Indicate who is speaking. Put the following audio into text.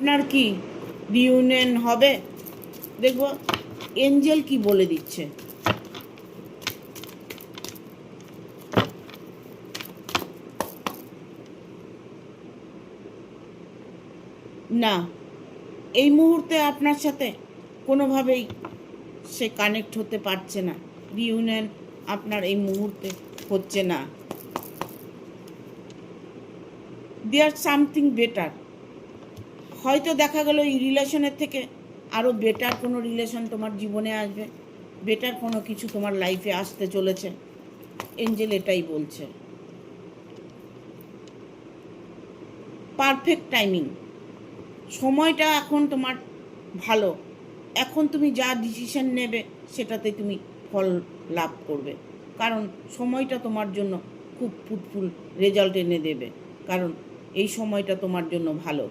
Speaker 1: আপনার কি রিউনিয়ন হবে? দেখব এঞ্জেল কি বলে দিচ্ছে। না, এই মুহূর্তে আপনার সাথে কোনোভাবেই সে কানেক্ট হতে পারছে না। রিউনিয়ন আপনার এই মুহূর্তে হচ্ছে না। There something better. হয়তো দেখা গেল এই রিলেশনের থেকে আরও বেটার কোনো রিলেশন তোমার জীবনে আসবে, বেটার কোনো কিছু তোমার লাইফে আসতে চলেছে। এঞ্জেল এটাই বলছে। পারফেক্ট টাইমিং, সময়টা এখন তোমার ভালো। এখন তুমি যা ডিসিশন নেবে সেটাতে তুমি ফল লাভ করবে, কারণ সময়টা তোমার জন্য খুব ফ্রুটফুল রেজাল্ট এনে দেবে, কারণ এই সময়টা তোমার জন্য ভালো।